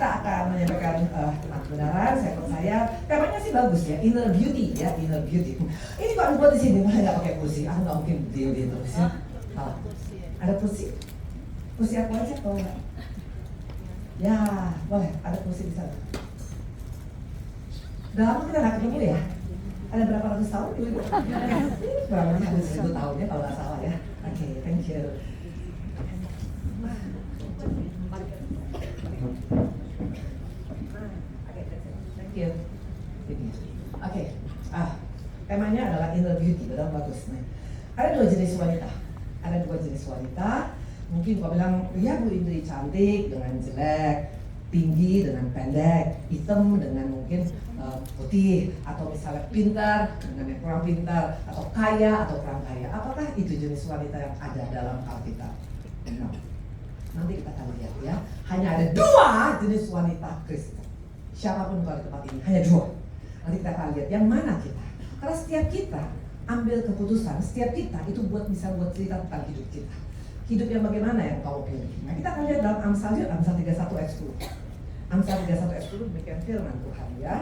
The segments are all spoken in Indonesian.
kita akan menyampaikan tentang kebenaran. Saya percaya temanya sih bagus ya, inner beauty ya, inner beauty. Ini kok dibuat di sini, boleh nggak pakai kursi? Aku nggak mungkin dia terus ya. Ada kursi? Kursi aku aja kalau nggak? Ya, boleh. Ada kursi di sana. Udah lama kita nggak ketemu ya? Ada berapa ratus tahun dulu? Berapa ratus 1000 tahun ya kalau nggak salah ya. Oke, thank you. Oke, temanya adalah inner beauty, betul bagus. Nah, ada dua jenis wanita. Mungkin kau bilang, ya Bu Indri cantik dengan jelek, tinggi dengan pendek, hitam dengan mungkin putih, atau misalnya pintar dengan yang kurang pintar, atau kaya atau kurang kaya. Apakah itu jenis wanita yang ada dalam Alkitab? No. Nanti kita akan lihat ya. Hanya ada dua jenis wanita Kristen. Siapapun kalau di tempat ini, hanya dua. Nanti kita akan lihat yang mana kita. Karena setiap kita ambil keputusan, setiap kita itu bisa buat cerita tentang hidup kita. Hidup yang bagaimana yang kau pilih. Nah, kita akan lihat dalam Amsal 31 ayat 10. Amsal 31 ayat 10 demikian firman Tuhan ya.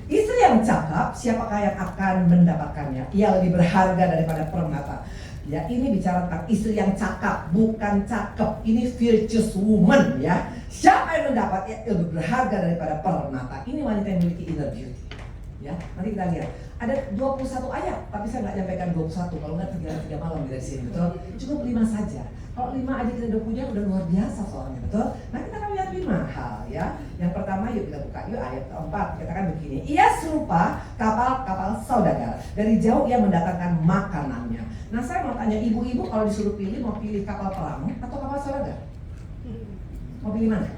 Istri yang cakap, siapakah yang akan mendapatkannya? Ia lebih berharga daripada permata. Ya, ini bicara tentang istri yang cakap, bukan cakep. Ini virtuous woman ya. Siapa yang mendapat? Ya, lebih berharga daripada permata. Ini wanita yang memiliki inner beauty. Ya, nanti kita lihat. Ada 21 ayat, tapi saya nggak nyampaikan 21. Kalau nggak 3 malam dari sini, betul? Cukup 5 saja. Kalau 5 aja kita udah punya, udah luar biasa soalnya, betul? Nah, kita akan lihat 5 hal ya. Yang pertama, yuk kita buka yuk ayat keempat. Katakan begini, ia serupa kapal-kapal saudagar. Dari jauh ia mendatangkan makanannya. Nah, saya mau tanya ibu-ibu, kalau disuruh pilih, mau pilih kapal perang atau kapal saudagar? Mau pilih mana?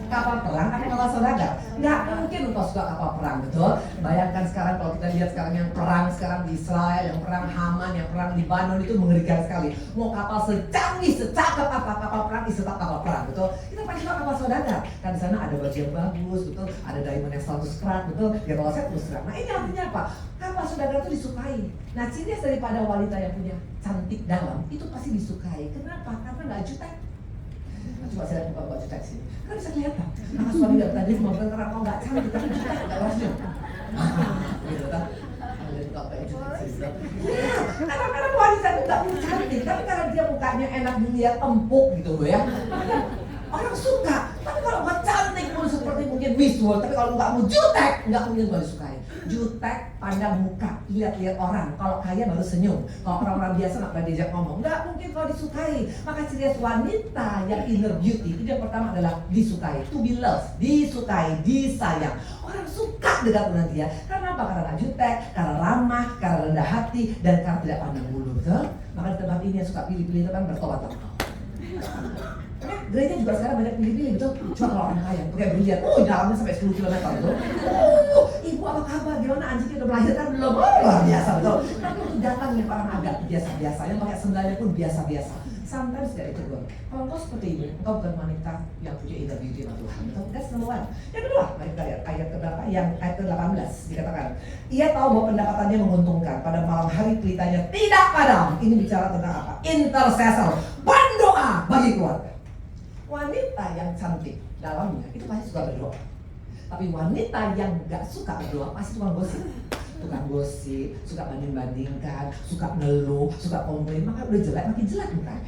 Kapal perang atau kapal saudagar? Nggak mungkin untuk suka kapal perang, betul? Bayangkan sekarang kalau kita lihat sekarang yang perang sekarang di Israel, yang perang Haman, yang perang Libanon itu mengerikan sekali. Mau kapal secanggih, secakap apa kapal perang, tetap kapal perang, betul? Kita pasti suka kapal saudagar. Kan di sana ada baju yang bagus, betul? Ada diamond yang 100 karat, betul? Ya kalau saya terus terang. Nah, ini artinya apa? Kapal saudagar itu disukai. Nah, ciri khas daripada wanita yang punya cantik dalam itu pasti disukai. Kenapa? Karena nggak jutek. Coba saya buka jutek sini. Kan bisa kelihatan. Karena suami nggak tadi mau bilang karena kau nggak cantik, tapi jutek nggak rasanya. Gitu kan? Ada buka kayak jutek sini. Ya, karena wanita itu nggak punya cantik, tapi karena dia mukanya enak dilihat, empuk gitu loh ya. Orang suka. Tapi kalau nggak cantik pun seperti mungkin Miss World, tapi kalau nggak mau jutek, nggak mungkin nggak disukai. Jutek, pandang muka, lihat-lihat orang. Kalau kaya baru senyum. Kalau orang-orang biasa nggak pernah diajak ngomong, nggak mungkin kalau disukai. Maka ciri khas wanita yang inner beauty itu yang pertama adalah disukai, to be loved, disukai, disayang. Orang suka dekat dengan dia. Karena apa? Karena nggak jutek, karena ramah, karena rendah hati, dan karena tidak pandang bulu, betul? Maka di tempat ini yang suka pilih-pilih itu kan bertobat-tobat. Gereja juga sekarang banyak pilih-pilih, betul? Cuma kalau orang kaya, pakai berlian, dalamnya sampai 10 km, betul? Ibu apa kabar? Gimana anjingnya udah melahirkan belum? Luar biasa, betul? Tapi untuk datang yang orang agak biasa-biasa, yang pakai sendalnya pun biasa-biasa. Sometimes tidak ditegur. Kalau kau seperti ini, kau bukan wanita yang punya inner beauty sama Tuhan, betul? That's number one. Yang kedua, mari kita lihat ayat keberapa? Yang ayat ke-18 dikatakan, ia tahu bahwa pendapatannya menguntungkan, pada malam hari pelitanya tidak padam. Ini bicara tentang apa? Intercessor, pendoa bagi keluarga. Wanita yang cantik dalamnya itu pasti suka berdoa. Tapi wanita yang gak suka berdoa pasti tukang gosip, suka banding-bandingkan, suka ngeluh, suka komplain. Maka udah jelek makin jelek bukan?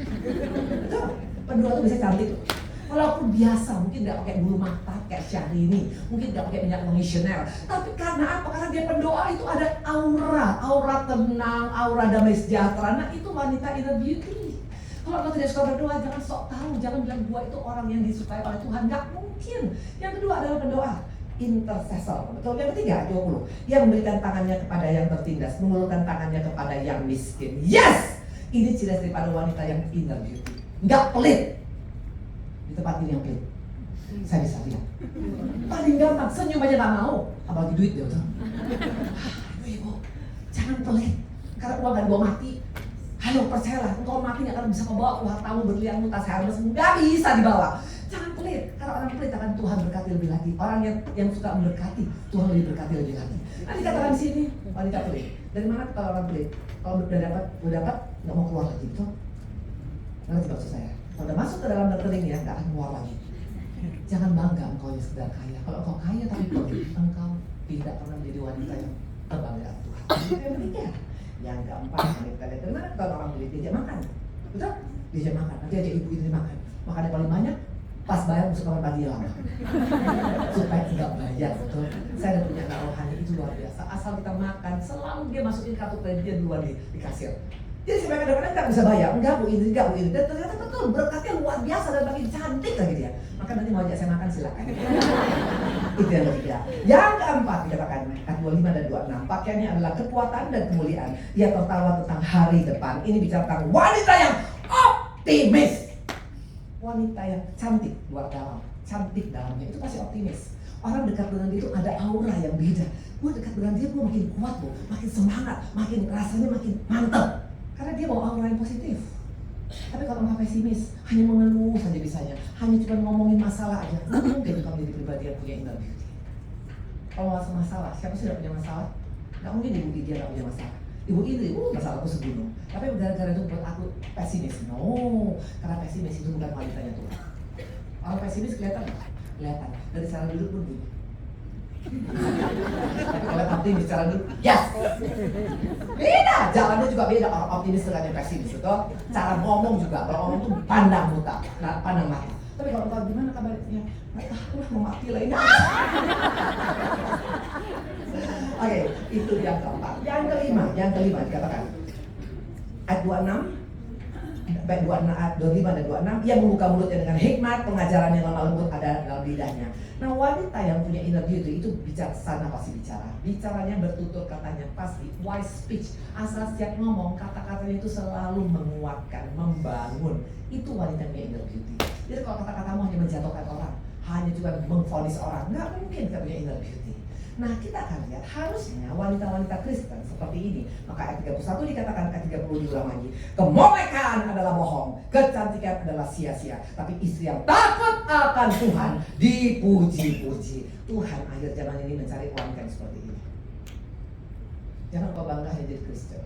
Betul. Pendoa itu bisa cantik. Walaupun biasa, mungkin gak pakai bulu mata kayak Syahrini, mungkin gak pakai minyak wangi Chanel. Tapi karena apa? Karena dia pendoa itu ada aura tenang, aura damai sejahtera. Nah, itu wanita inner beauty. Kalau kau tidak suka berdoa, jangan sok tahu, jangan bilang gua itu orang yang disukai oleh Tuhan. Nggak mungkin. Yang kedua adalah pendoa, intercessor. Betul. Yang ketiga, 20. Ia memberikan tangannya kepada yang tertindas, mengulurkan tangannya kepada yang miskin. Yes! Ini ciri daripada wanita yang inner beauty. Nggak pelit. Di tempat ini yang pelit. Saya bisa lihat. Paling gampang, senyum aja nggak mau. Apalagi duit dia, betul. Ibu, jangan pelit. Karena uang nggak dibawa mati. Ayo percayalah, engkau mati gak akan bisa membawa hartamu, berlianmu, tas Hermes, gak bisa dibawa. Jangan pelit, karena orang pelit akan Tuhan berkati lebih lagi. Orang yang suka memberkati, Tuhan lebih berkati lebih lagi. Nanti katakan di sini, wanita pelit. Dari mana kalau orang pelit? Kalau udah dapat, gak mau keluar lagi, betul? Ngerti maksud saya? Kalau udah masuk ke dalam rekeningnya, gak akan keluar lagi. Jangan bangga engkau yang sekedar kaya. Kalau engkau kaya tapi pelit, engkau tidak pernah menjadi wanita yang terbanggaan Tuhan. Yang ketiga, yang keempat, wanita yang kenal kalau orang beli diajak makan, betul? Diajak makan, nanti ajak ibu ini makan. Makannya paling banyak, pas bayar mesti kamar pagi lama supaya tidak bayar, betul? Saya ada punya anak rohani itu luar biasa. Asal kita makan, selalu dia masukin kartu kreditnya duluan di kasir. Jadi sampai kadang-kadang nggak bisa bayar, enggak bu ini, dan ternyata betul berkatnya luar biasa dan makin cantik lagi dia. Maka nanti mau ajak saya makan silakan. Itu yang ketiga. Yang keempat dikatakan ayat 25 dan 26, pakaiannya adalah kekuatan dan kemuliaan. Ia tertawa tentang hari depan. Ini bicara tentang wanita yang optimis. Wanita yang cantik luar dalam, cantik dalamnya, itu pasti optimis. Orang dekat dengan dia itu ada aura yang beda. Gue dekat dengan dia, gue makin kuat, makin semangat, makin rasanya makin mantap. Karena dia bawa aura yang positif. Tapi kalau engkau pesimis, hanya mengeluh saja bisanya, hanya cuma ngomongin masalah aja, nggak mungkin engkau menjadi pribadi yang punya inner beauty. Kalau masalah, siapa sih tidak punya masalah? Nggak mungkin ibu dia nggak punya masalah. Ibu Indri, masalahku segunung. Tapi gara-gara itu buat aku pesimis. No, karena pesimis itu bukan wanitanya Tuhan. Orang pesimis kelihatan nggak? Kelihatan. Dari cara duduk pun gitu. Tapi kalau optimis cara duduk, yes. Beda, jalannya juga beda. Orang optimis dengan yang pesimis, betul? Cara ngomong juga, kalau ngomong tuh pandang muka, pandang mata. Tapi kalau engkau gimana kabarnya? Aku lah mau mati lah ini. Oke, itu yang keempat. Yang kelima dikatakan ayat 26, ayat 25 dan 26, ia membuka mulutnya dengan hikmat, pengajaran yang lemah lembut ada dalam lidahnya. Nah, wanita yang punya inner beauty itu bijaksana pasti bicara. Bicaranya bertutur katanya pasti wise speech. Asal setiap ngomong kata-katanya itu selalu menguatkan, membangun. Itu wanita yang punya inner beauty. Jadi kalau kata-katamu hanya menjatuhkan orang, hanya juga memvonis orang, nggak mungkin kita punya inner beauty. Nah, kita akan lihat harusnya wanita-wanita Kristen seperti ini. Maka ayat 31 dikatakan, ayat 30 diulang lagi. Kemolekan adalah bohong, kecantikan adalah sia-sia. Tapi istri yang takut akan Tuhan dipuji-puji. Tuhan akhir zaman ini mencari wanita yang seperti ini. Jangan kau bangga hanya jadi Kristen.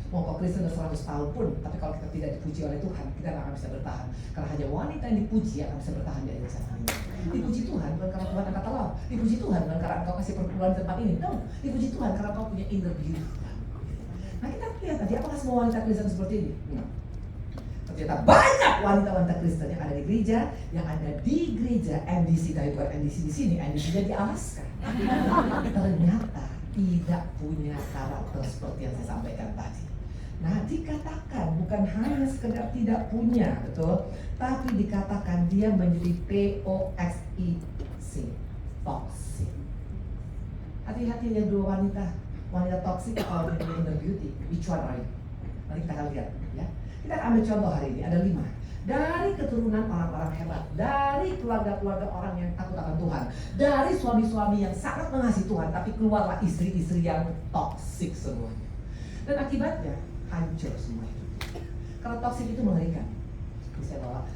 Mau kau Kristen 100 tahun pun, tapi kalau kita tidak dipuji oleh Tuhan, kita tidak akan bisa bertahan. Karena hanya wanita yang dipuji akan bisa bertahan di akhir zaman ini. Dipuji Tuhan bukan karena Tuhan angkat telah. Dipuji Tuhan bukan karena engkau kasih perpuluhan di tempat ini. No, dipuji Tuhan karena engkau punya inner beauty. Nah, kita lihat tadi, apakah semua wanita Kristen seperti ini? Nah, ternyata banyak wanita-wanita Kristen yang ada di gereja, NDC, tapi bukan NDC di sini, NDC-nya di Alaska. Ternyata tidak punya karakter seperti yang saya sampaikan tadi. Nah, dikatakan bukan hanya sekedar tidak punya, betul, tapi dikatakan dia menjadi toxic, toxic. Hati-hati ya dua wanita toxic atau wanita inner beauty. Which one are you? Mari kita akan lihat, ya. Kita akan ambil contoh hari ini, ada 5. Dari keturunan orang-orang hebat, dari keluarga-keluarga orang yang takut akan Tuhan, dari suami-suami yang sangat mengasihi Tuhan, tapi keluarlah istri-istri yang toxic semuanya. Dan akibatnya hancur semua hidup. Karena toxic itu mengerikan.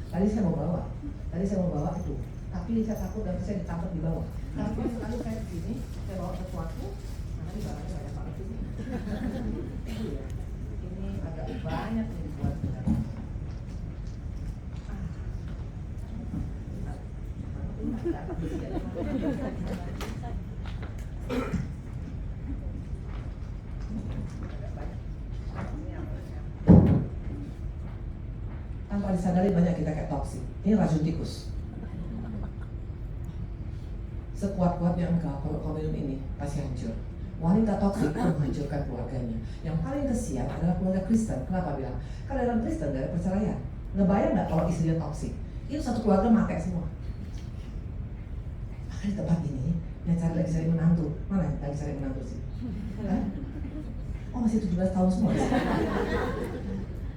Tadi saya mau bawa itu, tapi saya takut dan saya ditangkap di bawah. Karena selalu saya begini, saya bawa sesuatu, nanti barangnya banyak banget ini. Ini agak banyak yang dibuat. Tanpa disadari banyak kita kayak toksik. Ini racun tikus. Sekuat-kuatnya engkau, kalau kau minum ini pasti hancur. Wanita toksik itu menghancurkan keluarganya. Yang paling kesian adalah keluarga Kristen. Kenapa bilang? Karena dalam Kristen gak ada perceraian. Ngebayang gak kalau istrinya toksik? Itu satu keluarga mati semua. Maka di tempat ini yang lagi cari menantu. Mana yang lagi cari menantu sih? Hah? Oh, masih 17 tahun semua.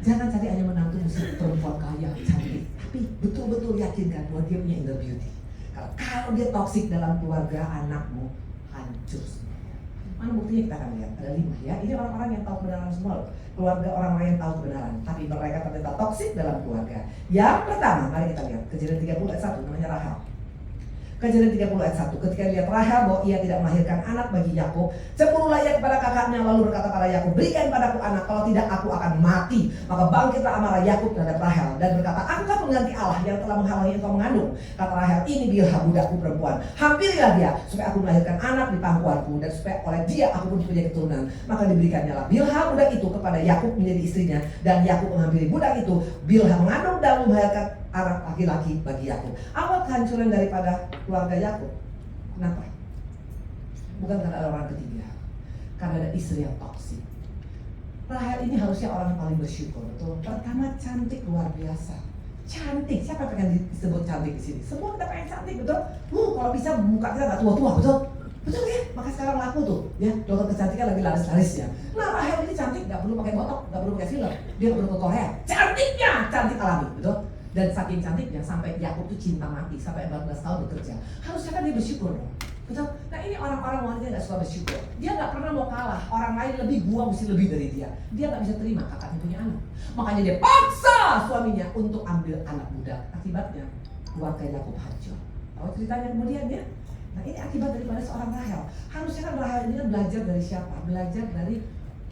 Jangan cari hanya menantu mesti perempuan kaya, cantik. Tapi betul-betul yakinkan bahwa dia punya inner beauty. Kalau dia toksik dalam keluarga anakmu, hancur semuanya. Mana buktinya kita akan lihat? Ada 5 ya. Ini orang-orang yang tahu kebenaran semua. Keluarga orang-orang yang tahu kebenaran, tapi mereka ternyata toksik dalam keluarga. Yang pertama, mari kita lihat Kejadian 30 ayat 1, namanya Rahel. Kejadian 30 ayat 1. Ketika lihat Rahel bahwa ia tidak melahirkan anak bagi Yakub, cemburulah ia kepada kakaknya lalu berkata pada Yakub, berikan padaku anak, kalau tidak aku akan mati. Maka bangkitlah amarah Yakub terhadap Rahel dan berkata, engkau mengganti Allah yang telah menghalangi engkau mengandung. Kata Rahel, ini Bilha budakku perempuan, hampirilah dia supaya aku melahirkan anak di pangkuanku dan supaya oleh dia aku pun punya keturunan. Maka diberikannya lah Bilha budak itu kepada Yakub menjadi istrinya, dan Yakub menghampiri budak itu. Bilha mengandung dan melahirkan anak laki-laki bagi Yakub. Apa kehancuran daripada keluarga Yakub? Kenapa? Bukan karena ada orang ketiga, karena ada istri yang toksik. Rahel ini harusnya orang yang paling bersyukur, betul? Pertama, cantik luar biasa. Cantik, siapa yang pengen disebut cantik di sini? Semua kita pengen cantik, betul? Kalau bisa muka kita nggak tua-tua, betul? Betul ya? Maka sekarang laku tuh, ya dokter kecantikan lagi laris-larisnya. Nah, Rahel ini cantik, nggak perlu pakai botok, nggak perlu pakai filler. Dia nggak perlu ke Korea. Cantiknya, cantik alami, betul? Dan saking cantiknya sampai Yakub tuh cinta mati, sampai 14 tahun bekerja. Harusnya kan dia bersyukur dong, betul? Nah ini orang-orang wanita yang gak suka bersyukur. Dia gak pernah mau kalah, orang lain lebih, gua mesti lebih dari dia. Dia gak bisa terima kakaknya punya anak. Makanya dia paksa suaminya untuk ambil anak muda. Akibatnya keluarga Yakub hancur. Tahu ceritanya kemudian ya? Nah ini akibat daripada seorang Rahel. Harusnya kan Rahel ini kan belajar dari siapa? Belajar dari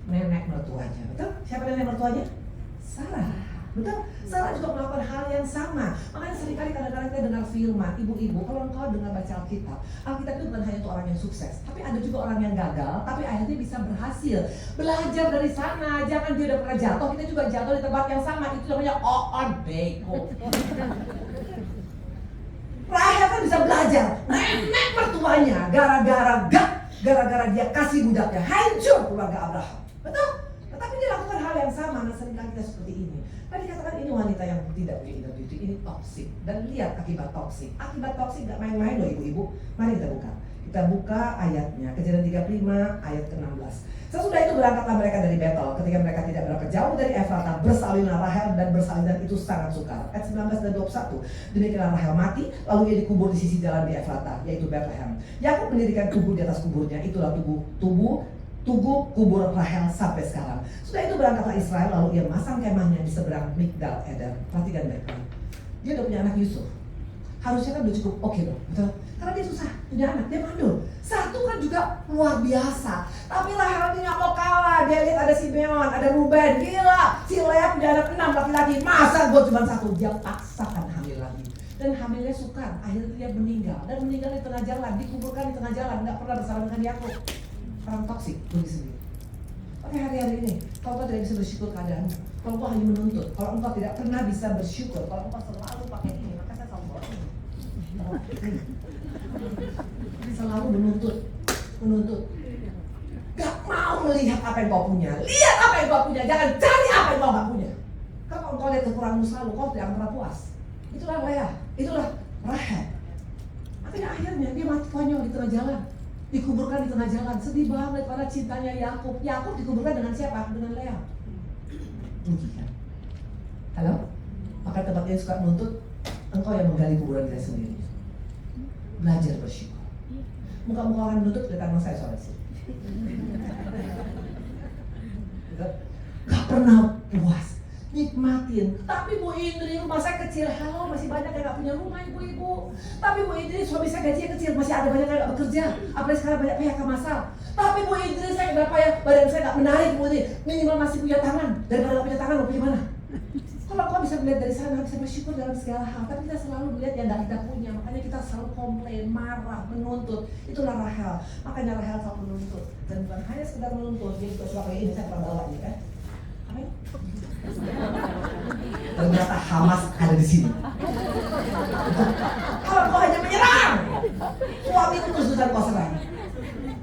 nenek mertuanya, betul? Siapa nenek mertuanya? Sarah. Betul? Sarah juga melakukan hal yang sama. Makanya seringkali kadang-kadang kita dengar firman, ibu-ibu, kalau engkau dengar baca Alkitab, Alkitab itu bukan hanya untuk orang yang sukses, tapi ada juga orang yang gagal, tapi akhirnya bisa berhasil. Belajar dari sana, jangan dia udah pernah jatuh, kita juga jatuh di tempat yang sama. Itu namanya on beko. Rahel kan bisa belajar. Nenek mertuanya, gara-gara dia kasih budaknya, hancur keluarga Abraham. Betul? Tetapi dia lakukan hal yang sama. Nah seringkali kita seperti ini. Tadi katakan ini wanita yang tidak punya inner beauty, ini toksik. Dan lihat akibat toksik. Akibat toksik gak main-main loh ibu-ibu. Mari kita buka. Kita buka ayatnya, Kejadian 35 ayat ke-16. Sesudah itu berangkatlah mereka dari Betel. Ketika mereka tidak berapa jauh dari Efrata, bersalinlah Rahel dan bersalinan itu sangat sukar. Ayat 19 dan 21. Demikianlah Rahel mati, lalu ia dikubur di sisi jalan di Efrata, yaitu Bethlehem. Yakub mendirikan kubur di atas kuburnya, itulah tugu kubur Rahel sampai sekarang. Sudah itu berangkatlah Israel, lalu ia masang kemahnya di seberang Migdal Eder. Perhatikan baik-baik. Dia udah punya anak Yusuf. Harusnya kan udah cukup oke dong, betul? Karena dia susah punya anak, dia mandul. Satu kan juga luar biasa. Tapi Rahel ini gak mau kalah. Dia lihat ada Simeon, ada Ruben, gila. Si Lea punya anak 6 laki-laki. Masa gue cuma 1? Dia paksakan hamil lagi. Dan hamilnya sukar. Akhirnya dia meninggal. Dan meninggal di tengah jalan, dikuburkan di tengah jalan. Gak pernah bersama dengan Yakub. Orang toksik, bagi sendiri. Oke, hari-hari ini, kalau engkau tidak bisa bersyukur keadaanmu, kalau engkau hanya menuntut, kalau engkau tidak pernah bisa bersyukur, kalau engkau selalu pakai ini, maka saya selalu bawa ini. Selalu menuntut. Gak mau melihat apa yang kau punya. Lihat apa yang kau punya, jangan cari apa yang kau gak punya. Kalau engkau lihat kekuranganmu selalu, kau tidak akan pernah puas. Itulah Lea, itulah Rahel. Akhirnya dia mati konyol di tengah jalan. Dikuburkan di tengah jalan, sedih banget pada cintanya Yakub. Yakub dikuburkan dengan siapa? Dengan Lea. Rugi kan? Halo? Maka tempat dia suka menuntut, engkau yang menggali kuburan diri sendiri. Belajar bersyukur. Muka-muka orang menuntut kelihatan sama saya soalnya sih. Gak pernah puas. Nikmatin. Tapi Bu Indri, rumah saya kecil. Halo, masih banyak yang gak punya rumah ibu-ibu. Tapi Bu Indri, suami saya gajinya kecil. Masih ada banyak yang gak bekerja. Apalagi sekarang banyak PHK masal. Tapi Bu Indri, saya berapa ya, badan saya gak menarik Bu Indri. Minimal masih punya tangan. Daripada gak punya tangan, mau punya mana? Kalau kau bisa melihat dari sana, bisa bersyukur dalam segala hal. Tapi kita selalu melihat yang gak kita punya. Makanya kita selalu komplain, marah, menuntut. Itulah Rahel. Makanya Rahel selalu menuntut. Dan bukan hanya sekedar menuntut. Dia juga suka kayak ini, saya pernah bawa ini kan. Amin. Ternyata Hamas ada di sini. Kalau kau hanya menyerang, suami itu terus-terusan kau serang.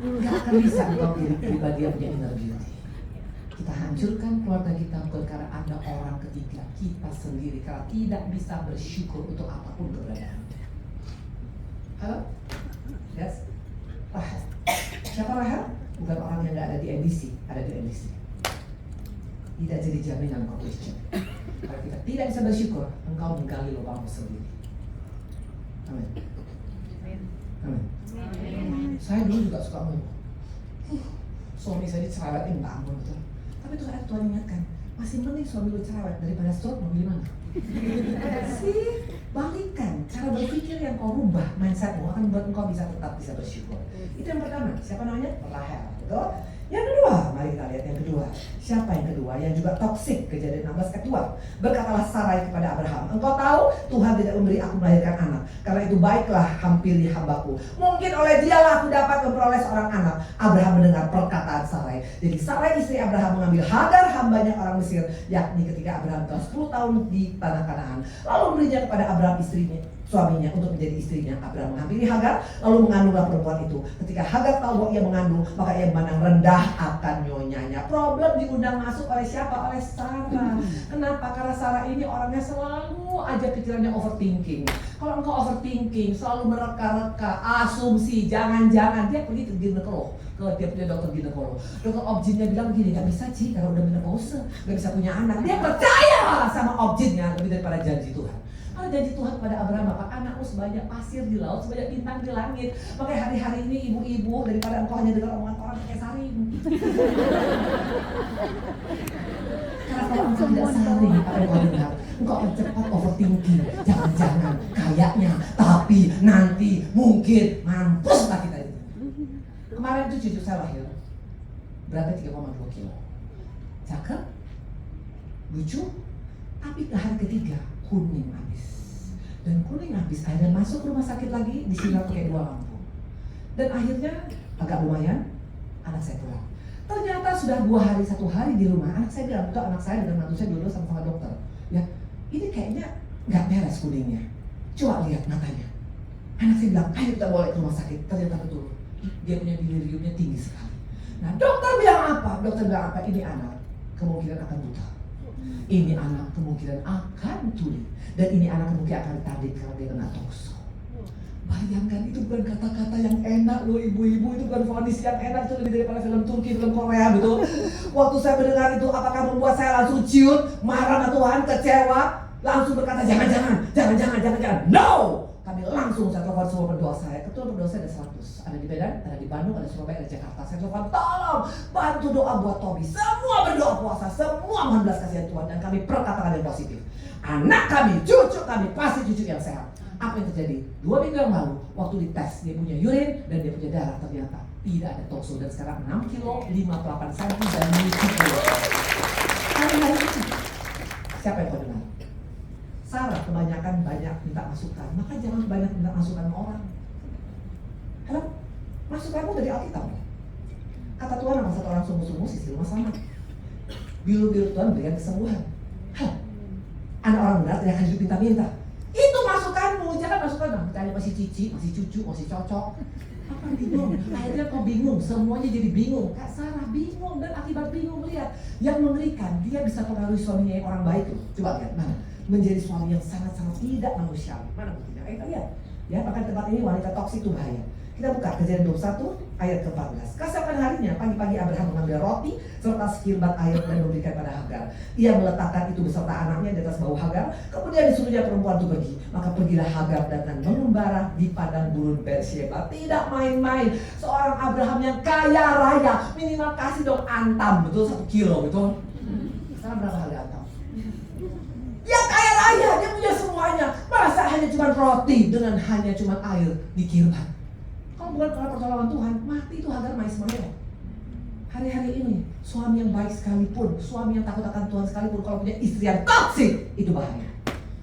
Gak akan bisa kau pribadi yang punya inner beauty. Kita hancurkan keluarga kita karena ada orang ketiga, kita sendiri, karena tidak bisa bersyukur untuk apapun keberadaan. Halo? Yes? Rahel. Siapa Rahel? Bukan orang yang gak ada di NDC, ada di NDC. Tidak jadi jaminan kau Christian. Kalau kita tidak bisa bersyukur, engkau menggali lubangmu sendiri. Amin. Amin. Saya dulu juga suka ngomong, suami saya dicerewetin tak ampun betul. Tapi Tuhan ingatkan, masih mending suami lu cerewet daripada stroke, mau gimana? Sih, Balikan cara berpikir yang kau rubah, mindsetmu akan membuat engkau tetap bisa bersyukur. Itu yang pertama. Siapa namanya? Rahel, betul? Yang kedua, mari kita lihat yang kedua. Siapa yang kedua? Yang juga toksik. Kejadian 16 ayat 2. Berkatalah Sarai kepada Abraham, engkau tahu Tuhan tidak memberi aku melahirkan anak. Karena itu baiklah hampiri hambaku. Mungkin oleh dialah aku dapat memperoleh seorang anak. Abraham mendengar perkataan Sarai. Jadi Sarai istri Abraham mengambil Hagar hambanya orang Mesir, yakni ketika Abraham telah 10 tahun di tanah Kanaan. Lalu berinya kepada Abraham istrinya, suaminya, untuk menjadi istrinya. Abraham menghampiri Hagar, lalu mengandunglah perempuan itu. Ketika Hagar tahu bahwa ia mengandung, maka ia memandang rendah akan nyonyanya. Problem diundang masuk oleh siapa? Oleh Sarah. Kenapa? Karena Sarah ini orangnya selalu aja pikirannya overthinking. Kalau engkau overthinking, selalu mereka-reka, asumsi, jangan-jangan, dia pergi ke ginekolog, dia punya dokter ginekolog. Dokter objinnya bilang gini, gak bisa Ci, karena udah menopause, gak bisa punya anak. Dia percaya sama objinnya lebih daripada janji Tuhan. Kalau janji Tuhan kepada Abraham, maka anakmu sebanyak pasir di laut, sebanyak bintang di langit. Makanya hari-hari ini ibu-ibu, daripada engkau hanya dengar omongan orang pakai saring. Karena kalau engkau tidak saring, apa yang kau dengar, engkau akan cepat overthinking. Jangan-jangan, kayaknya, tapi, nanti, mungkin, mampuslah kita itu. Kemarin itu cucu saya lahir, beratnya 3,2 kilo. Cakep, lucu, tapi ke hari ketiga kuning habis. Dan kuning habis, akhirnya masuk rumah sakit lagi, disiram pakai 2 lampu. Dan akhirnya agak lumayan, anak saya pulang. Ternyata sudah 2 hari, 1 hari di rumah, anak saya bilang, betul, anak saya dengan mantu saya dulu sama dokter. Ya, ini kayaknya nggak beres kuningnya. Coba lihat matanya. Anak saya bilang, ayo kita bawa ke rumah sakit. Ternyata betul, dia punya deliriumnya tinggi sekali. Nah, dokter bilang apa? Dokter bilang apa? Ini anak kemungkinan akan buta. Ini anak kemungkinan akan tuli. Dan ini anak kemungkinan akan retarded karena dia kena tokso. Bayangkan, itu bukan kata-kata yang enak loh ibu-ibu. Itu bukan vonis yang enak. Itu lebih daripada film Turki, film Korea, betul. Waktu saya mendengar itu, apakah membuat saya langsung ciut, marah sama Tuhan, kecewa, langsung berkata jangan. No! Kami langsung, saya telepon semua berdoa saya. Ketua berdoa saya ada 100. Ada di Medan, ada di Bandung, ada di Surabaya, ada di Jakarta. Saya telepon, tolong bantu doa buat Tobi. Semua berdoa puasa, semua mohon belas kasihan Tuhan. Dan kami perkatakan yang positif. Anak kami, cucu kami, pasti cucu yang sehat. Apa yang terjadi? 2 minggu yang lalu, waktu dites, dia punya urin dan dia punya darah, ternyata tidak ada tokso. Dan sekarang 6 kilo, 58 cm dan mengikuti kilo. Hari-hari ini, siapa yang kau dengar? Sarah kebanyakan banyak minta masukan, maka jangan banyak minta masukan sama orang. Karena masukanmu dari Alkitab. Kata Tuhan, sama satu orang sungguh-sungguh sisi rumah sama. Biru-biru Tuhan berikan kesembuhan. Anak orang benar tidak akan hidup minta-minta. Itu masukanmu, jangan masukan. Misalnya masih cici, masih cucu, masih cocok. Apa bingung? Akhirnya kau bingung, semuanya jadi bingung. Kak Sarah bingung, dan akibat bingung lihat. Yang mengerikan, dia bisa pengaruhi suaminya yang orang baik tuh. Coba lihat, mana? Menjadi suami yang sangat-sangat tidak manusiawi. Mana buktinya? Ayo kita lihat. Ya, bahkan tempat ini wanita toksik itu bahaya. Kita buka Kejadian 21 ayat ke-14. Keesokan harinya, pagi-pagi Abraham mengambil roti serta sekirbat air dan memberikan pada Hagar. Ia meletakkan itu beserta anaknya di atas bahu Hagar. Kemudian disuruhnya perempuan itu pergi. Maka pergilah Hagar dengan mengembara di padang gurun Beersheba. Tidak main-main. Seorang Abraham yang kaya raya, minimal kasih dong antam, betul, 1 kilo, betul. Sekarang berapa harga antam? Dia kaya raya, dia punya semuanya. Masa hanya cuma roti dengan hanya cuma air dikirbat? Kalau bukan karena pertolongan Tuhan, mati itu Hagar mais meleleh. Hari-hari ini, suami yang baik sekalipun, suami yang takut akan Tuhan sekalipun, kalau punya istri yang toksik, itu bahaya.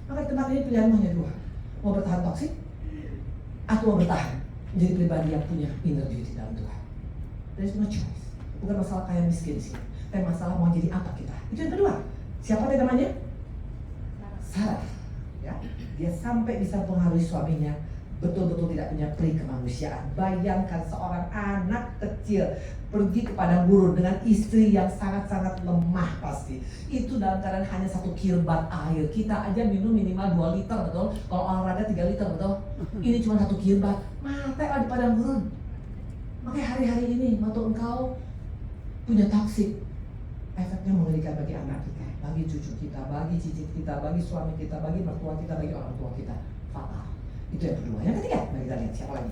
Maka di tempat ini pilihanmu hanya 2. Mau bertahan toksik, atau mau bertahan menjadi pribadi yang punya inner beauty dalam Tuhan. There is no choice. Bukan masalah kaya miskin sih, tapi masalah mau jadi apa kita. Itu yang kedua. Siapa dia namanya? Sarah. Ya, dia sampai bisa mempengaruhi suaminya. Betul-betul tidak punya peri kemanusiaan. Bayangkan seorang anak kecil pergi ke padang gurun dengan istri yang sangat-sangat lemah pasti. Itu dalam keadaan hanya 1 kirbat air. Kita aja minum minimal 2 liter, betul? Kalau olahraga 3 liter, betul? Ini cuma 1 kirbat. Mati di padang gurun. Makanya hari-hari ini, waktu engkau punya toksik, efeknya mengerikan bagi anak kita, bagi cucu kita, bagi cicit kita, bagi suami kita, bagi mertua kita, bagi orang tua kita. Fatal. Itu yang kedua. Yang ketiga, mari kita lihat siapa lagi.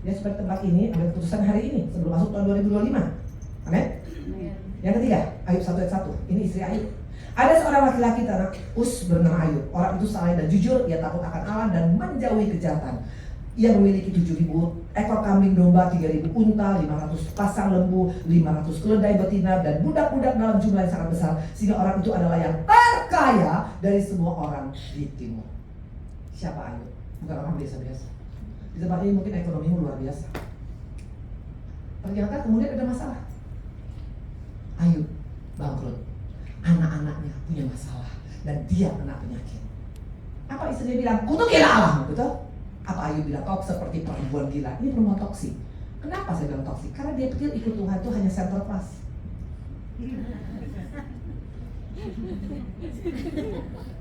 Ya, seperti tempat ini ada keputusan hari ini sebelum masuk tahun 2025. Amin. Yang ketiga, Ayub 1 ayat 1. Ini istri Ayub. Ada seorang laki-laki tanah Us bernama Ayub. Orang itu saleh dan jujur, ia takut akan Allah dan menjauhi kejahatan. Ia memiliki 7.000 ekor kambing domba, 3.000 unta, 500 pasang lembu, 500 keledai betina, dan budak-budak dalam jumlah yang sangat besar. Sehingga orang itu adalah yang terkaya dari semua orang di timur. Siapa Ayub? Bukan orang biasa-biasa. Di tempat ini mungkin ekonominya luar biasa. Ternyata kemudian ada masalah. Ayub bangkrut. Anak-anaknya punya masalah dan dia kena penyakit. Apa istrinya bilang? Kutukilah Allah, betul? Apa Ayub bilang? Kau seperti perempuan gila. Ini perempuan toksik. Kenapa saya bilang toksik? Karena dia pikir ikut Tuhan itu hanya center class.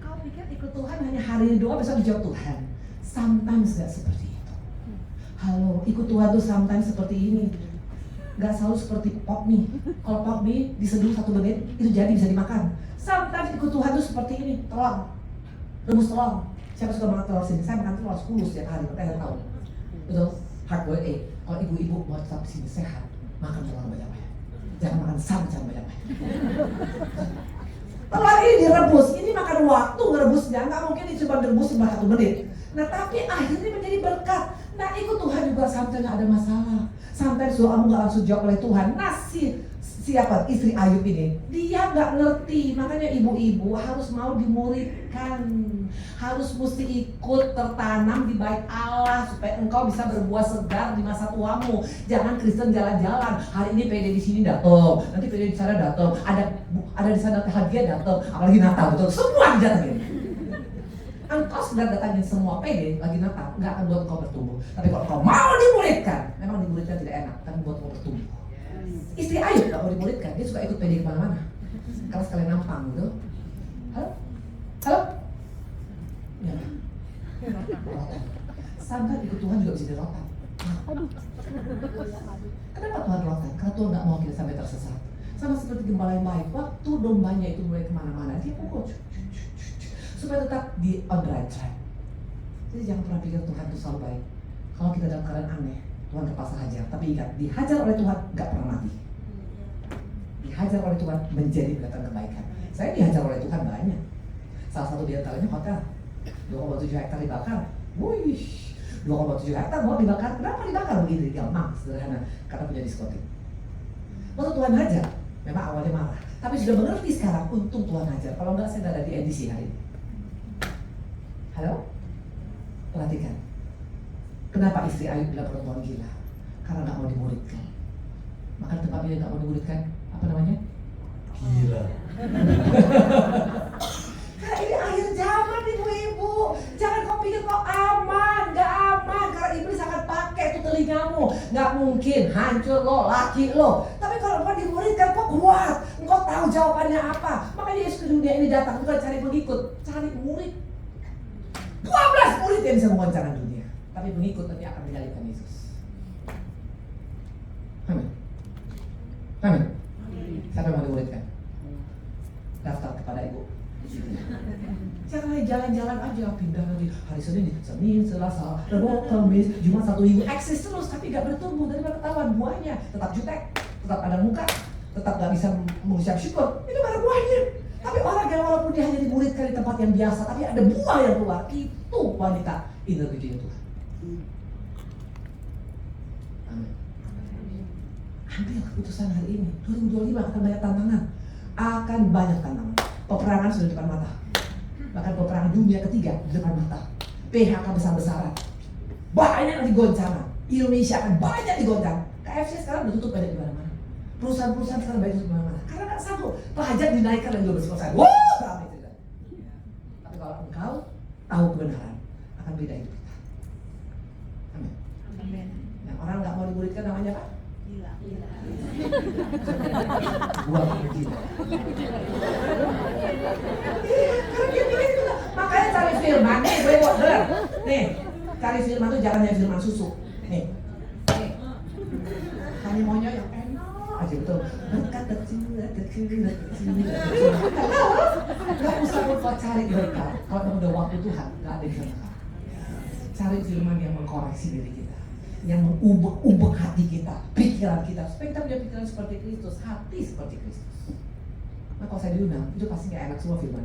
Kau pikir ikut Tuhan hanya hari ini doang, besok dijawab Tuhan. Sometimes gak seperti itu. Halo, ikut Tuhan tuh sometimes seperti ini. Gak selalu seperti pop mie. Kalau pop mie diseduh 1 menit, itu jadi bisa dimakan. Sometimes ikut Tuhan tuh seperti ini. Telur, rebus telur. Siapa suka makan telur sini? Saya makan telur 10 setiap hari, makanya tahu. Betul? Hard boiled egg. Kalau ibu-ibu mau tetap sini sehat, makan telur banyak-banyak. Jangan makan jangan banyak-banyak. Telur ini direbus, ini makan waktu ngerebusnya. Nggak mungkin cuma direbus cuma 1 menit. Nah tapi akhirnya menjadi berkat. Nah ikut Tuhan juga sometimes ada masalah. Sometimes doamu nggak langsung jawab oleh Tuhan. Nah siapa istri Ayub ini? Dia nggak ngerti. Makanya ibu-ibu harus mau dimuridkan, harus mesti ikut tertanam di bait Allah supaya engkau bisa berbuah segar di masa tuamu. Jangan Kristen jalan-jalan. Hari ini PD di sini datang, nanti PD di sana datang, ada di sana hadiah datang, apalagi Natal betul. Semua didatengin. Engkau sedang datangin semua PD lagi Natal, nggak akan buat engkau bertumbuh. Tapi kalau engkau mau dimuridkan, memang dimuridkan tidak enak, tapi buat engkau bertumbuh. Istri Ayub nggak mau dimuridkan, dia suka ikut PD kemana-mana. Kalau sekalian nampang gitu. Halo? Ya. Rotan. Sampai ikut Tuhan juga bisa dirotan. Kenapa Tuhan rotan? Karena Tuhan nggak mau kita sampai tersesat. Sama seperti gembala yang baik, waktu dombanya itu mulai kemana-mana, dia pukul supaya tetap di on the right track. Jadi jangan pernah pikir Tuhan itu selalu baik. Kalau kita dalam keadaan aneh, Tuhan terpaksa hajar. Tapi ingat, dihajar oleh Tuhan gak pernah mati. Dihajar oleh Tuhan menjadi mendatangkan kebaikan. Saya dihajar oleh Tuhan banyak. Salah satu di antaranya hotel 2,7 hektar dibakar. Wih, 2,7 hektar mau dibakar. Kenapa dibakar begini? Gampang, sederhana. Karena punya diskotik. Waktu Tuhan hajar, memang awalnya marah. Tapi sudah mengerti sekarang, untung Tuhan hajar. Kalau enggak, saya ada di edisi hari ini. Halo? Perhatikan. Kenapa istri Ayub bilang perempuan gila? Karena gak mau dimuridkan. Maka tempat dia gak mau dimuridkan, apa namanya? Gila. Karena ini akhir zaman ibu-ibu. Jangan kau pikir kau aman. Gak aman. Karena iblis akan pakai itu telingamu. Gak mungkin hancur lo, laki lo. Tapi kalau kau dimuridkan, kau kuat. Engkau tahu jawabannya apa. Makanya Yesus ke dunia ini datang bukan cari pengikut, cari murid. 12 murid yang bisa mengoncangkan dunia. Tapi pengikut nanti akan menyalibkan Yesus. Amin. Amin. Siapa yang mau dimuridkan? Daftar kepada ibu. Jangan jalan-jalan aja, pindah lagi hari Senin, Selasa, Rabu, Kamis, Jumat, Sabtu, Minggu, eksis terus tapi gak bertumbuh. Dari mana ketahuan buahnya? Tetap jutek, tetap ada muka, tetap gak bisa mengucap syukur. Itu baru buahnya. Tapi orang yang walaupun dia hanya dimuridkan di tempat yang biasa, tapi ada buah yang keluar, itu wanita individu Tuhan. Amin. Ambil keputusan hari ini. 2025 akan banyak tantangan. Akan banyak tantangan. Peperangan sudah di depan mata. Bahkan peperangan dunia ketiga di depan mata. PHK besar-besaran. Banyak yang digoncang. Indonesia akan banyak digoncang. KFC sekarang udah tutup banyak di mana-mana. Perusahaan-perusahaan sekarang banyak di mana-mana. Karena nggak sanggup. Pajak dinaikkan dan 12%. Wow, ramai tidak. Tapi kalau engkau tahu kebenaran, akan beda hidup kita. Amin. Amin. Yang orang nggak mau dimuridkan namanya apa? Gila. Gua gila. Karena dia pilih itu. Makanya cari firman. Nih, gue buat dengar. Nih, cari firman tuh jangan yang firman susu. Nih. Hanya maunya yang enak aja betul. Berkat kecil. Gak usah lupa cari berkat. Kalau udah waktu Tuhan, gak ada yang bisa. Cari firman yang mengkoreksi diri kita, yang mengubah hati kita, pikiran kita, supaya kita punya pikiran seperti Kristus, hati seperti Kristus. Nah kalau saya diundang, itu pasti gak enak semua filmnya.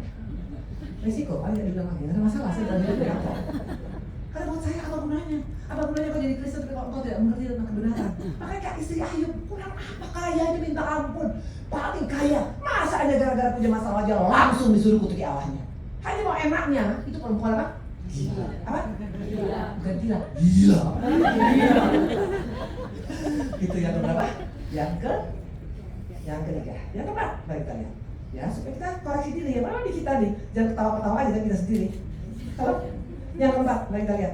Risiko, paling gak diundang lagi, gak ada masalah, saya udah diundang apa. Karena buat saya apa gunanya? Apa gunanya kau jadi Kristen tapi kalau engkau tidak mengerti tentang kebenaran? Makanya kayak istri Ayub, kurang apa kayanya minta ampun. Paling kaya, masa aja gara-gara punya masalah aja langsung disuruh kutuki Allahnya. Hanya mau enaknya, itu perempuan apa? Gila. Apa? Gila. Bukan gila. Gila. Itu yang keberapa? Yang ketiga. Yang keempat, baik kita lihat. Ya, supaya kita koreksi diri. Ya, mana di kita nih? Jangan ketawa-ketawa aja kita sendiri. Kalau yang keempat, mari kita lihat.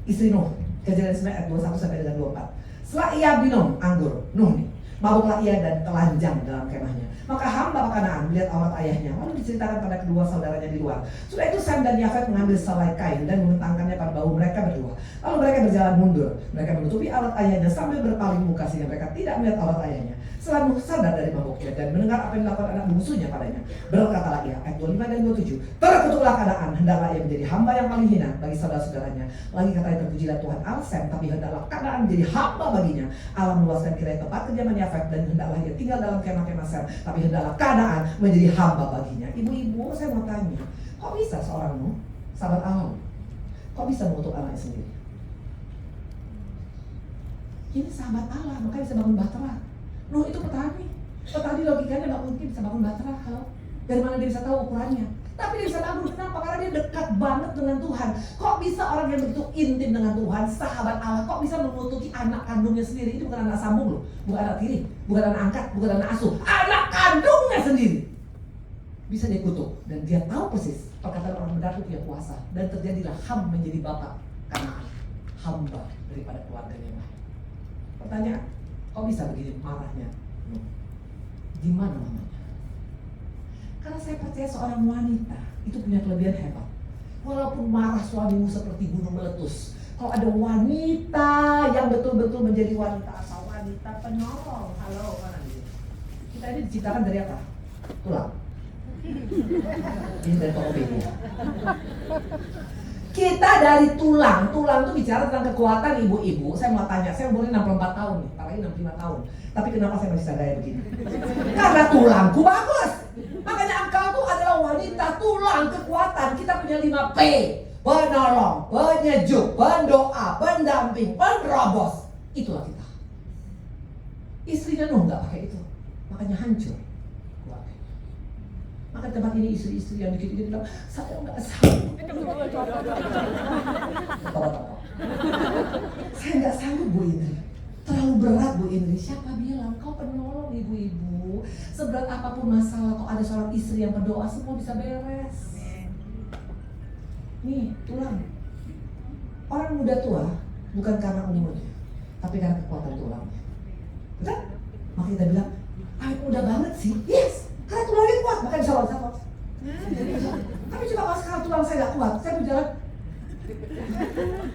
Istri Nuh, Kejadian 9 ayat 21 sampai dengan 24. Setelah ia minum anggur, Nuh nih, mabuklah ia dan telanjang dalam kemahnya. Maka hamba Kanaan melihat aurat ayahnya, lalu diceritakan pada kedua saudaranya di luar. Sudah itu Sem dan Yafet mengambil selai kain dan membentangkannya pada bahu mereka berdua. Lalu mereka berjalan mundur. Mereka menutupi aurat ayahnya sambil berpaling muka sehingga mereka tidak melihat aurat ayahnya. Setelah Nuh sadar dari mabuknya dan mendengar apa yang dilakukan anak bungsunya padanya, berkatalah ia, ayat 25 dan 27, terkutuklah Kanaan, hendaklah ia menjadi hamba yang paling hina bagi saudara-saudaranya. Lagi katanya, terpujilah Tuhan Allah Sem, tapi hendaklah Kanaan menjadi hamba baginya. Allah meluaskan kiranya tempat kediaman Yafet dan hendaklah ia tinggal dalam kemah-kemah Sem, tapi hendaklah Kanaan menjadi hamba baginya. Ibu-ibu, saya mau tanya, kok bisa seorang Nuh, sahabat Allah, kok bisa mengutuk anaknya sendiri? Ini sahabat Allah, makanya bisa bangun bahtera. Nuh itu petani logikanya nggak mungkin bisa bangun bahtera. Kalau dari mana dia bisa tahu ukurannya? Tapi dia bisa bangun, kenapa? Karena dia dekat banget dengan Tuhan. Kok bisa orang yang begitu intim dengan Tuhan, sahabat Allah, kok bisa mengutuki anak kandungnya sendiri? Itu bukan anak sambung loh, bukan anak tiri, bukan anak angkat, bukan anak asuh, anak kandungnya sendiri bisa dia kutuk. Dan dia tahu persis perkataan orang benar itu punya kuasa. Dan terjadilah Ham menjadi bapak Kanaan, hamba daripada keluarganya yang lain. Pertanyaan, kok bisa begini marahnya? Gimana namanya? Karena saya percaya seorang wanita itu punya kelebihan hebat. Walaupun marah suamimu seperti gunung meletus, kalau ada wanita yang betul-betul menjadi wanita atau wanita penolong, halo mana ini? Kita ini diciptakan dari apa? Tulang. Ini dari Tokopedia. Kita dari tulang itu bicara tentang kekuatan ibu-ibu. Saya mau tanya, saya umurnya 64 tahun nih, apalagi 65 tahun. Tapi kenapa saya masih sadar begini? Karena tulangku bagus. Makanya engkau tuh adalah wanita tulang kekuatan. Kita punya 5P. Penolong, penyejuk, pendoa, pendamping, penerobos. Itulah kita. Istrinya Nuh nggak pakai itu, makanya hancur. Maka tempat ini istri-istri yang dikit-dikit bilang, saya nggak sanggup. Saya nggak sanggup Bu Indri. Terlalu berat Bu Indri. Siapa bilang? Kau penolong ibu-ibu. Seberat apapun masalah, kok ada seorang istri yang berdoa, semua bisa beres. Nih, tulang. Orang muda tua bukan karena umurnya, tapi karena kekuatan tulangnya. Betul? Maka kita bilang, muda banget sih. Yes. Karena tulangnya kuat, makanya bisa loncat. Tapi coba kalau sekarang tulang saya gak kuat, saya berjalan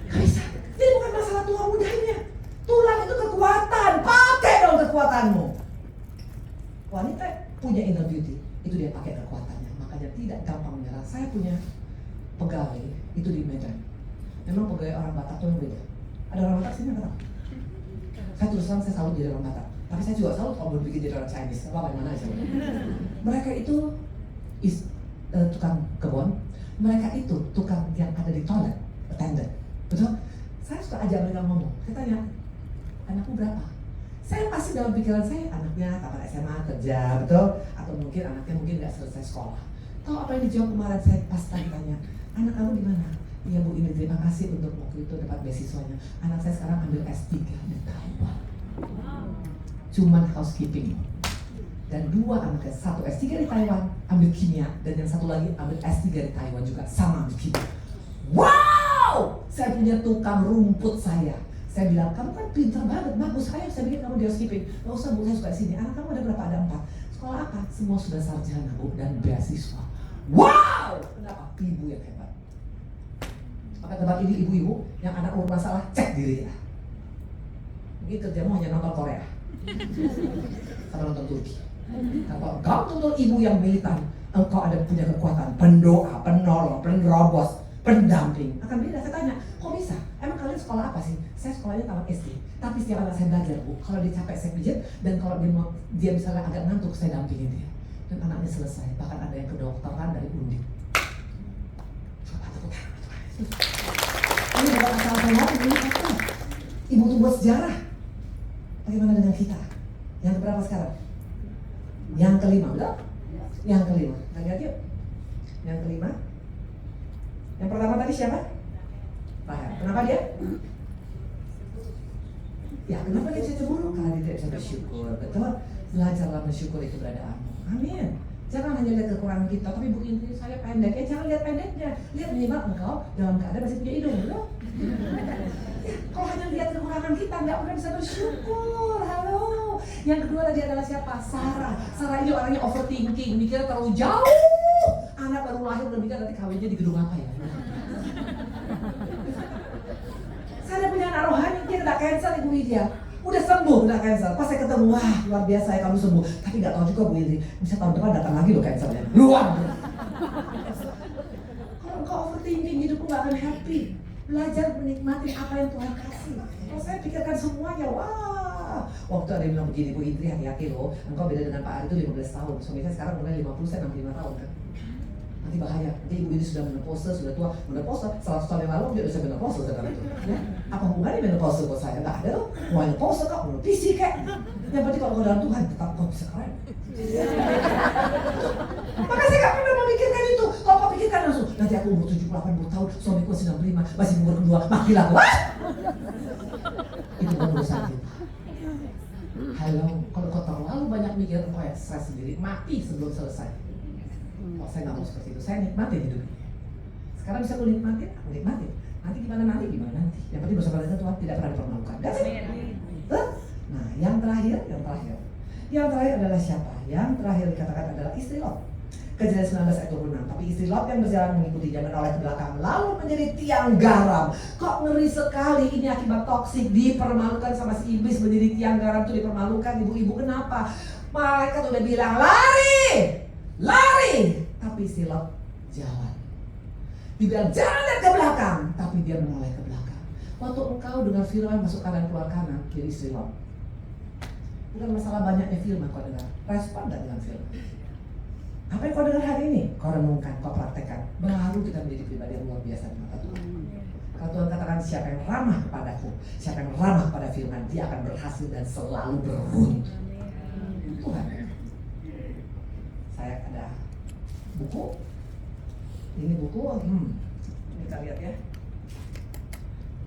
gak bisa. Jadi bukan masalah tulang mudanya. Tulang itu kekuatan, pakai dong kekuatanmu. Wanita punya inner beauty, itu dia pakai kekuatannya. Makanya tidak gampang menyerah. Saya punya pegawai, itu di Medan. Memang pegawai orang Batak itu yang beda. Ada orang Batak sini nggak tahu? Saya terus terang saya selalu jadi orang Batak. Tapi saya juga selalu kalau berpikir jadi orang Chinese, apa mana aja. Mereka itu tukang kebun, mereka itu tukang yang ada di toilet, attendant, betul? Saya suka ajak mereka ngomong. Saya tanya, anakku berapa? Saya pasti dalam pikiran saya anaknya kapan SMA kerja, betul? Atau mungkin anaknya mungkin nggak selesai sekolah. Tahu apa yang dijawab kemarin saya pas tanya, anak kamu di mana? Iya Bu, ini terima kasih untuk waktu itu dapat beasiswanya. Anak saya sekarang ambil S3 di Taiwan. Cuman housekeeping. Dan dua anaknya, satu S3 di Taiwan, ambil kimia, dan yang satu lagi ambil S3 di Taiwan juga, sama ambil kimia. Wow! Saya punya tukang rumput saya. Saya bilang, kamu kan pintar banget, bagus, ayo saya bikin kamu di housekeeping. Gak usah Bu, saya suka sini. Anak kamu ada berapa? Ada 4. Sekolah apa? Semua sudah sarjana Bu, dan beasiswa. Wow! Kenapa? Ibu yang hebat. Maka tempat ini ibu-ibu yang anak bermasalah, cek diri ya. Mungkin kerjamu hanya nonton Korea sama nonton Turki. Kalau kau tuntut ibu yang militan, engkau ada punya kekuatan pendoa, penolong, penerobos, pendamping. Akan beda. Saya tanya, kok bisa? Emang kalian sekolah apa sih? Saya sekolahnya tamat SD. Tapi setiap anak saya belajar, Bu. Kalau dia capek saya pijat, dan kalau dia misalnya agak ngantuk, saya dampingin dia. Dan anaknya selesai. Bahkan ada yang kedokteran dari Undip. Coba tepuk tangan. Ini bukan asal saya ngomong, ini apa? Ibu tuh buat sejarah. Bagaimana dengan kita? Yang keberapa sekarang? Yang kelima, betul? Yang kelima. Kita lihat yuk. Yang kelima. Yang pertama tadi siapa? Rahel. Kenapa dia? Ya, kenapa dia bisa cemburu? Karena dia tidak bisa bersyukur. Betul? Belajarlah bersyukur itu beradaanmu. Amin. Jangan hanya lihat kekurangan kita, tapi Bu Indri saya pendek. Ya jangan lihat pendeknya. Lihat minimal engkau dalam keadaan masih punya hidung, betul? Ya, kalau hanya lihat kekurangan kita, nggak pernah bisa bersyukur. Halo. Yang kedua tadi adalah siapa? Sarah. Sarah ini orangnya overthinking, mikirnya terlalu jauh. Anak baru lahir udah mikir nanti kawinnya di gedung apa ya? Saya punya anak rohani, dia kena cancer Ibu Widya. Udah sembuh, udah cancer. Pas saya ketemu, wah luar biasa ya kamu sembuh. Tapi nggak tahu juga Bu Indri, bisa tahun depan datang lagi loh cancernya. Luar. Kalau engkau overthinking, hidupku nggak akan happy. Belajar menikmati apa yang Tuhan kasih. Kalau saya pikirkan semuanya, wah. Waktu ada yang bilang begini, Bu Indri hati-hati loh. Engkau beda dengan Pak Ari itu 15 tahun. Suami saya sekarang mulai 50, saya 65 tahun kan. Nanti bahaya, nanti ibu ini sudah menopause, sudah tua. Menopause, 100 tahun yang lalu dia udah menopause sekarang itu ya? Apa hubungannya menopause buat saya? Nggak ada loh, mau menopause kok, menopisi kek. Yang penting kalau kau dalam Tuhan, tetap kau bisa keren. Maka saya nggak pernah memikirkan itu. Kalau kau pikirkan langsung, nanti aku umur 78 tahun, suamiku masih 65, masih umur kedua, makin aku. Itu bukan urusan kita. Halo, kalau kau terlalu banyak mikir, kau ya stres sendiri, mati sebelum selesai. Oh, saya nggak mau seperti itu, saya nikmatin hidup ini. Sekarang bisa aku nikmatin, aku nikmatin. Nanti gimana nanti? Yang penting bersama dengan Tuhan tidak pernah dipermalukan. Nah, yang terakhir adalah siapa? Yang terakhir dikatakan adalah istri Lot. Kejadian 19 ayat 26. Tapi istri Lot yang berjalan mengikuti dia menoleh ke belakang, lalu menjadi tiang garam. Kok ngeri sekali, ini akibat toksik, dipermalukan sama si iblis, menjadi tiang garam itu dipermalukan. Ibu-ibu kenapa? Malaikat udah bilang lari, tapi si Lot jalan. Dibilang jangan lihat ke belakang, tapi dia menoleh ke belakang. Waktu engkau dengar firman masuk kanan keluar kanan, jadi istri Lot. Bukan masalah banyaknya firman kau dengar, respon gak dengan firman? Apa yang kau dengar hari ini? Kau renungkan, kau praktekkan. Baru kita menjadi pribadi yang luar biasa di mata Tuhan. Kalau Tuhan katakan siapa yang ramah kepadaku, siapa yang ramah pada firman, dia akan berhasil dan selalu beruntung. Tuhan. Saya ada buku. Ini buku, kita lihat ya.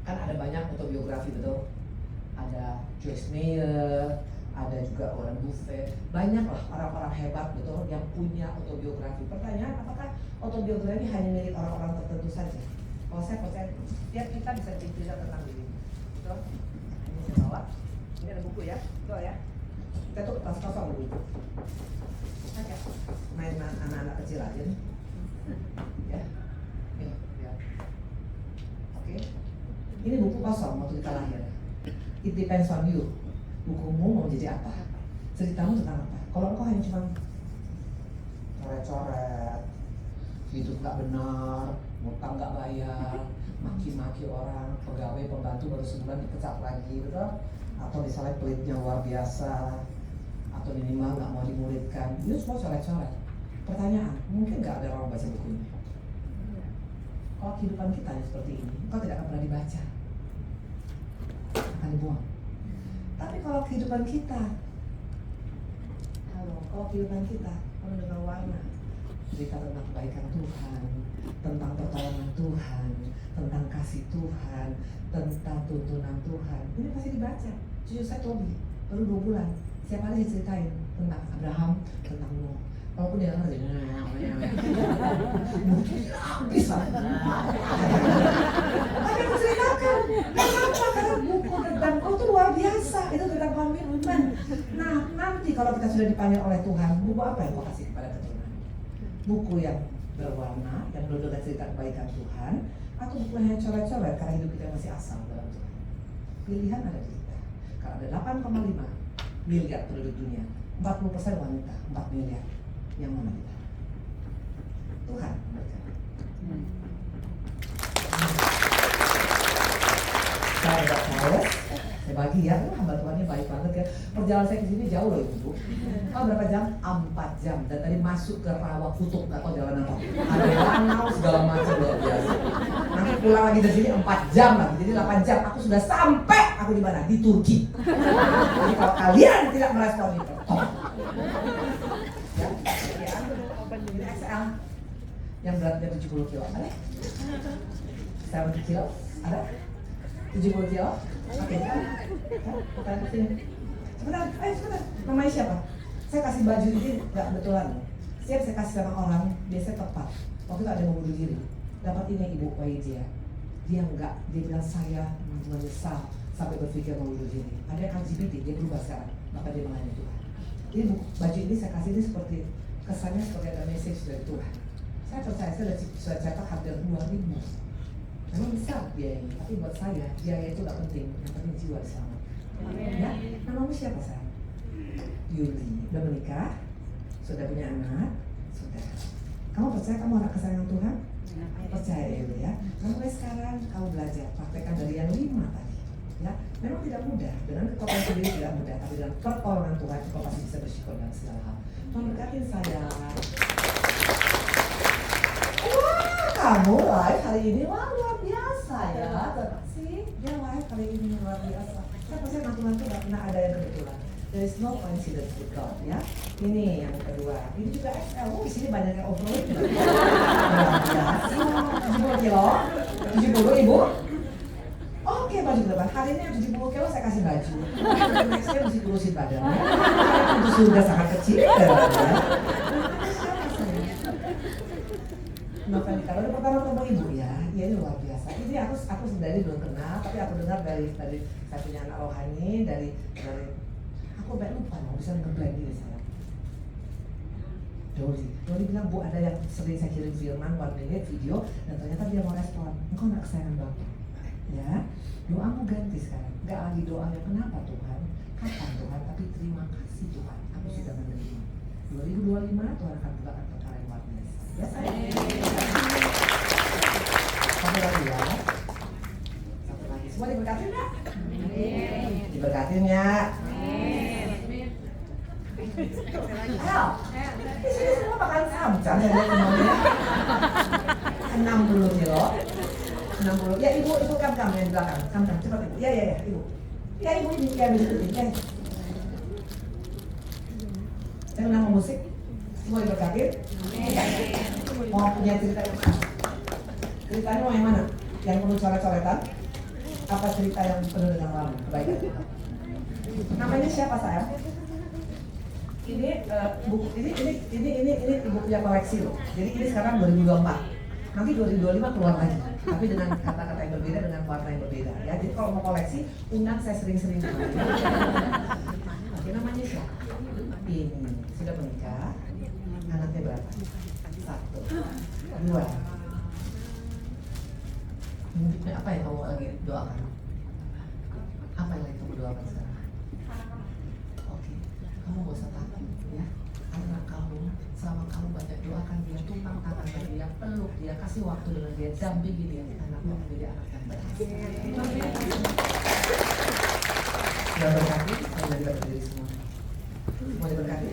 Kan ada banyak autobiografi, betul. Ada Joyce Meyer, ada juga Warren Buffett. Banyak lah orang-orang hebat, betul, yang punya autobiografi. Pertanyaan, apakah autobiografi hanya milik orang-orang tertentu saja? Kalau saya percaya, setiap kita bisa cerita tentang diri. Betul? Ini saya bawa. Ini ada buku ya, betul ya. Kita tuh tas kosong dulu. Aja main anak-anak kecil aja nih. Ya. Nih, lihat. Oke. Ini buku kosong waktu kita lahir. It depends on you. Bukumu mau jadi apa? Ceritamu tentang apa? Kalau engkau hanya cuma coret-coret, hidup gak benar, ngutang gak bayar, maki-maki orang, pegawai pembantu baru sebulan dipecat lagi, betul? Atau misalnya pelitnya luar biasa, atau minimal nggak mau dimuridkan, itu semua coret-coret. Pertanyaan, mungkin nggak ada orang baca buku ini? Kalau kehidupan kita seperti ini, kau tidak akan pernah dibaca, akan dibuang. Tapi kalau kehidupan kita, kalau kehidupan kita penuh dengan warna, cerita tentang kebaikan Tuhan, tentang pertolongan Tuhan, tentang kasih Tuhan, tentang tuntunan Tuhan, ini pasti dibaca. Cucu saya Tobi, baru 2 bulan. Setiap hari saya ceritain tentang Abraham, tentang Nuh. Walaupun dia ngerti, habis lah. Tapi aku ceritakan, kenapa? Karena buku tentang kau itu luar biasa. Itu tentang komitmen. Nah, nanti kalau kita sudah dipanggil oleh Tuhan, buku apa yang kau kasih kepada keturunan? Buku yang berwarna, yang benar-benar cerita kebaikan Tuhan, atau buku yang coret-coret karena hidup kita masih asal dalam Tuhan. Pilihan ada di kita. Kalau ada 8,5 miliar penduduk dunia, 40% wanita, 4 miliar. Yang mana kita? Tuhan berkata. buat saya bagi ya, hamba Tuhannya baik banget ya. Perjalanan saya ke sini jauh loh Ibu. Berapa jam? 4 jam. Dan tadi masuk ke rawa kutub, gak tau jalan apa. Ada danau segala macam luar biasa. Nanti pulang lagi dari sini 4 jam lagi, jadi 8 jam. Aku sudah sampai, aku di mana? Di Turki. Jadi kalau kalian tidak merespon itu, ya, ini XL yang beratnya 70 kilo, ada? 70 kilo, ada? 70 kilo? Oke, kita sini. Sebentar, sebentar. Namanya siapa? Saya kasih baju ini nggak betulan. Siap saya kasih sama orang, biasanya tepat. Waktu itu ada yang mau bunuh diri. Dapat ini Ibu Waidia. Dia enggak, dia bilang saya menyesal sampai berpikir mau bunuh diri. Ada yang LGBT, dia berubah sekarang. Maka dia melayani Tuhan. Jadi baju ini saya kasih ini seperti kesannya seperti ada message dari Tuhan. Saya percaya saya sudah cetak hampir 2.000. Memang besar biayanya, tapi buat saya biaya itu gak penting, yang penting jiwa selamat. Ya, namamu siapa sayang? Yuli, udah menikah, sudah punya anak, sudah. Kamu percaya kamu anak kesayangan Tuhan? Percaya Yuli ya. Kamu mulai sekarang kamu belajar, praktekkan dari yang 5 tadi. Ya, memang tidak mudah, dengan kekuatan sendiri tidak mudah, tapi dengan pertolongan Tuhan kita pasti bisa bersyukur dalam segala hal. Tuhan berkatin saya. Kamu live hari ini, wah luar biasa ya. Sih, dia live hari ini luar biasa. Saya percaya nanti gak pernah ada yang kebetulan. There is no coincidence with God ya. Ini yang kedua. Ini juga XL. Oh, di sini banyak yang overweight. Luar biasa. 70 kilo. 70 Ibu. Oke, baju ke depan. Hari ini yang 70 kilo saya kasih baju. Next time mesti kurusin badannya. Itu sudah sangat kecil ya. Novel kalau udah pertama ketemu Ibu ya, ini luar biasa. Ini aku sendiri belum kenal, tapi aku dengar dari saya punya anak rohani, dari aku baik lupa mau bisa nge-blend diri saya. Doli bilang Bu ada yang sering saya kirim firman, 1 minute video, dan ternyata dia mau respon. Engkau anak kesayangan Bapak, ya. Doamu ganti sekarang, nggak lagi doa yang kenapa Tuhan, kapan Tuhan, tapi terima kasih Tuhan, aku sudah menerima. 2025 Tuhan akan bukakan perkara yang luar biasa. Ya saya. Satu lagi ya. Satu lagi. Semua diberkatin nggak? Diberkatin ya. Ayo. Di sini semua makan samcan ya semuanya. 60 kilo. 60. Ya Ibu kam yang di belakang. Kam cepat Ibu. Ya Ibu. Ya Ibu ini yang diikutin. Ya. Saya nama musik. Semua diberkatin. Mau punya cerita yang mana? Ceritanya mau yang mana? Yang penuh coret-coretan? Apa cerita yang penuh dengan lama? Kebaikan. Namanya siapa sayang? Ini buku ini ibu punya koleksi loh. Jadi ini sekarang 2024. Nanti 2025 keluar lagi. Tapi dengan kata-kata yang berbeda, dengan warna yang berbeda. Ya, jadi kalau mau koleksi, undang saya sering-sering kemarin. Oke, namanya siapa? Ini sudah menikah. Anaknya berapa? 1, 2. Apa yang kamu lagi doakan? Apa yang lagi kamu doakan sekarang? Oke, kamu gak usah takut ya. Anak kamu, selama kamu banyak doakan dia, tumpang tangan dia, peluk dia, kasih waktu dengan dia, dampingi dia, anaknya menjadi anak yang berhasil. Sudah berkati, saya sudah berdiri semua. Mau diberkati?